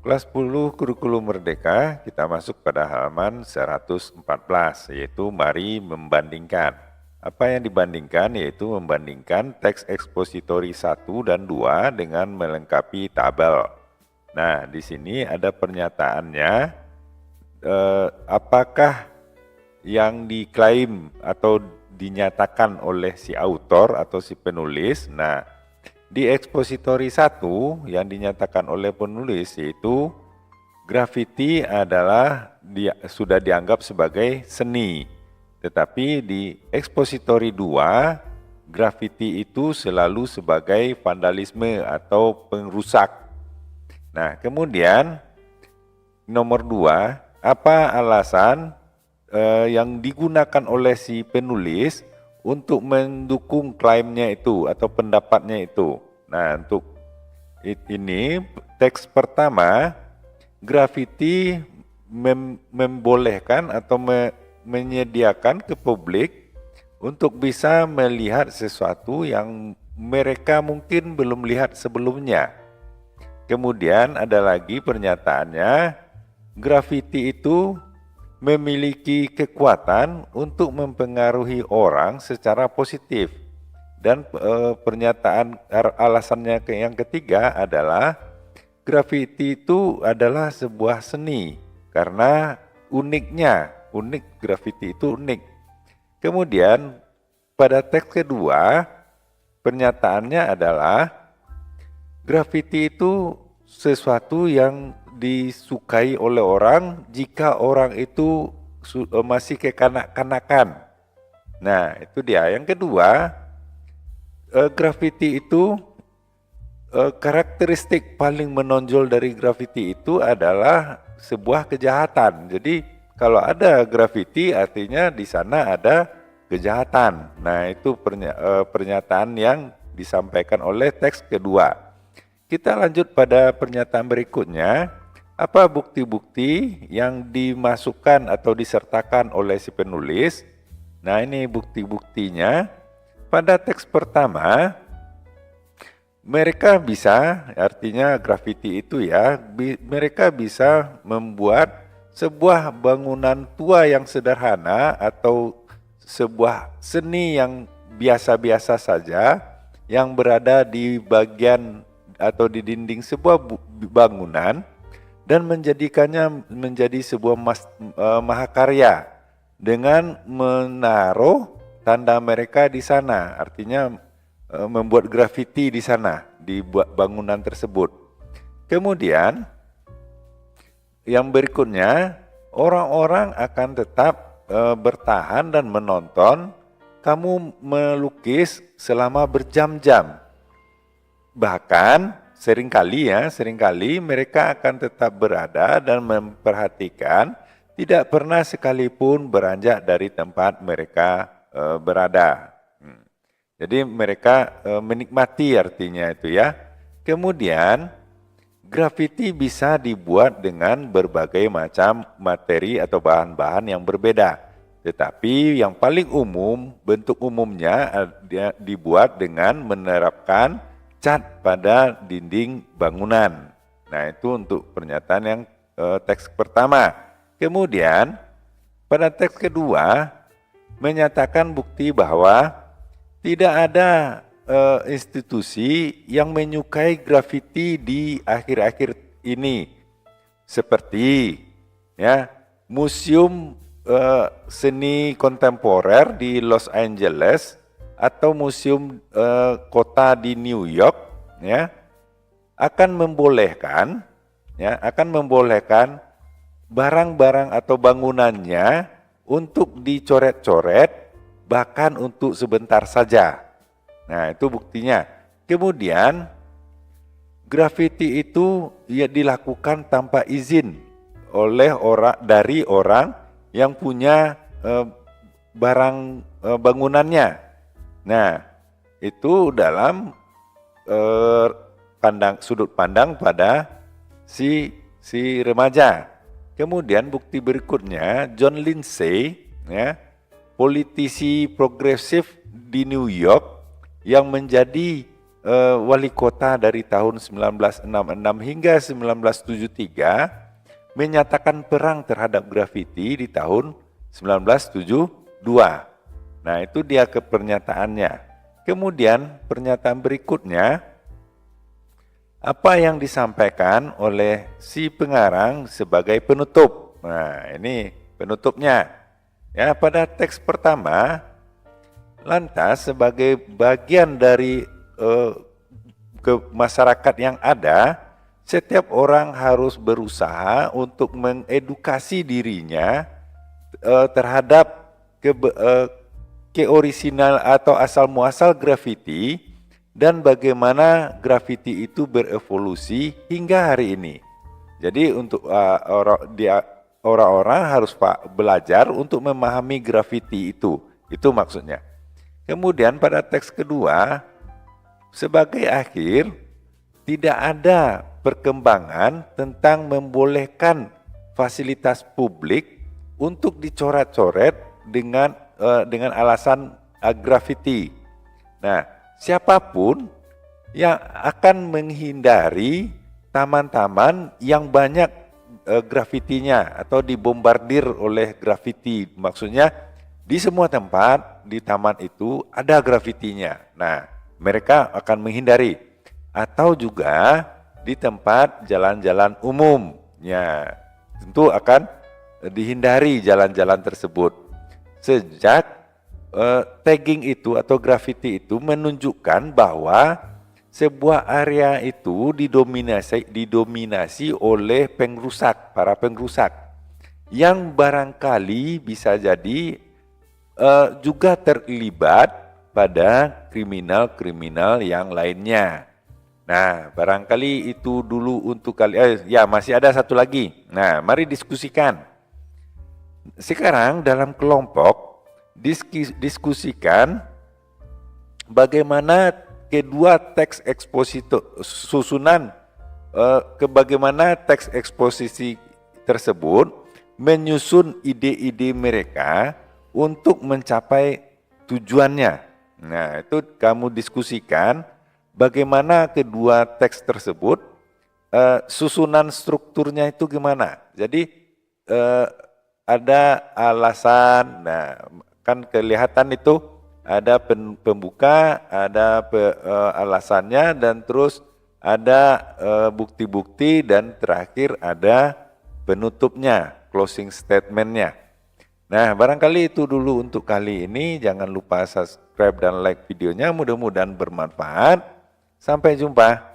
Kelas 10 Kurikulum Merdeka, kita masuk pada halaman 114, yaitu mari membandingkan. Apa yang dibandingkan? Yaitu membandingkan teks ekspositori 1 dan 2 dengan melengkapi tabel. Nah, di sini ada pernyataannya, apakah yang diklaim atau dinyatakan oleh si autor atau si penulis. Nah, di ekspositori 1 yang dinyatakan oleh penulis yaitu grafiti adalah sudah dianggap sebagai seni. Tetapi di ekspositori 2, grafiti itu selalu sebagai vandalisme atau pengrusak. Nah, kemudian nomor 2, apa alasan yang digunakan oleh si penulis untuk mendukung klaimnya itu atau pendapatnya itu. Nah, untuk ini teks pertama, grafiti membolehkan atau menyediakan ke publik untuk bisa melihat sesuatu yang mereka mungkin belum lihat sebelumnya. Kemudian ada lagi pernyataannya, grafiti itu memiliki kekuatan untuk mempengaruhi orang secara positif. Dan pernyataan alasannya yang ketiga adalah grafiti itu adalah sebuah seni karena unik grafiti itu unik. Kemudian pada teks kedua pernyataannya adalah grafiti itu sesuatu yang disukai oleh orang jika orang itu masih kekanak-kanakan. Nah, itu dia. Yang kedua, grafiti itu karakteristik paling menonjol dari grafiti itu adalah sebuah kejahatan. Jadi kalau ada grafiti artinya di sana ada kejahatan. Nah, itu pernyataan yang disampaikan oleh teks kedua. Kita lanjut pada pernyataan berikutnya. Apa bukti-bukti yang dimasukkan atau disertakan oleh si penulis? Nah, ini bukti-buktinya. Pada teks pertama, mereka bisa, artinya grafiti itu ya, mereka bisa membuat sebuah bangunan tua yang sederhana atau sebuah seni yang biasa-biasa saja yang berada di bagian atau di dinding sebuah bangunan dan menjadikannya menjadi sebuah mahakarya dengan menaruh tanda mereka di sana, artinya membuat grafiti di sana di bangunan tersebut. Kemudian yang berikutnya, orang-orang akan tetap bertahan dan menonton kamu melukis selama berjam-jam. Bahkan seringkali mereka akan tetap berada dan memperhatikan, tidak pernah sekalipun beranjak dari tempat mereka berada. Jadi mereka menikmati artinya itu ya. Kemudian grafiti bisa dibuat dengan berbagai macam materi atau bahan-bahan yang berbeda. Tetapi yang paling umum, bentuk umumnya dibuat dengan menerapkan cat pada dinding bangunan. Nah, itu untuk pernyataan yang teks pertama. Kemudian pada teks kedua menyatakan bukti bahwa tidak ada institusi yang menyukai grafiti di akhir-akhir ini, seperti ya museum seni kontemporer di Los Angeles atau museum kota di New York, ya akan membolehkan barang-barang atau bangunannya untuk dicoret-coret bahkan untuk sebentar saja. Nah, itu buktinya. Kemudian grafiti itu dilakukan tanpa izin oleh dari orang yang punya barang bangunannya. Nah, itu dalam sudut pandang pada si remaja. Kemudian bukti berikutnya, John Lindsay, ya, politisi progresif di New York yang menjadi wali kota dari tahun 1966 hingga 1973 menyatakan perang terhadap grafiti di tahun 1972. Nah, itu dia ke pernyataannya. Kemudian pernyataan berikutnya, apa yang disampaikan oleh si pengarang sebagai penutup. Nah, ini penutupnya. Ya, pada teks pertama, lantas sebagai bagian dari ke masyarakat yang ada, setiap orang harus berusaha untuk mengedukasi dirinya terhadap keorisinal atau asal muasal grafiti dan bagaimana grafiti itu berevolusi hingga hari ini. Jadi untuk orang-orang harus belajar untuk memahami grafiti itu maksudnya. Kemudian pada teks kedua, sebagai akhir, tidak ada perkembangan tentang membolehkan fasilitas publik untuk dicoret-coret dengan alasan grafiti. Nah, siapapun yang akan menghindari taman-taman yang banyak grafitinya atau dibombardir oleh grafiti, maksudnya di semua tempat di taman itu ada grafitinya. Nah, mereka akan menghindari, atau juga di tempat jalan-jalan umum, ya tentu akan dihindari jalan-jalan tersebut. Sejak tagging itu atau grafiti itu menunjukkan bahwa sebuah area itu didominasi oleh para pengrusak yang barangkali bisa jadi juga terlibat pada kriminal-kriminal yang lainnya. Nah, barangkali itu dulu untuk ya masih ada satu lagi. Nah, mari diskusikan. Sekarang dalam kelompok diskusikan bagaimana kedua teks susunan bagaimana teks eksposisi tersebut menyusun ide-ide mereka untuk mencapai tujuannya. Nah, itu kamu diskusikan bagaimana kedua teks tersebut, susunan strukturnya itu gimana. Jadi ada alasan, nah kan kelihatan itu ada pembuka, ada alasannya, dan terus ada bukti-bukti, dan terakhir ada penutupnya, closing statementnya. Nah, barangkali itu dulu untuk kali ini. Jangan lupa subscribe dan like videonya, mudah-mudahan bermanfaat. Sampai jumpa.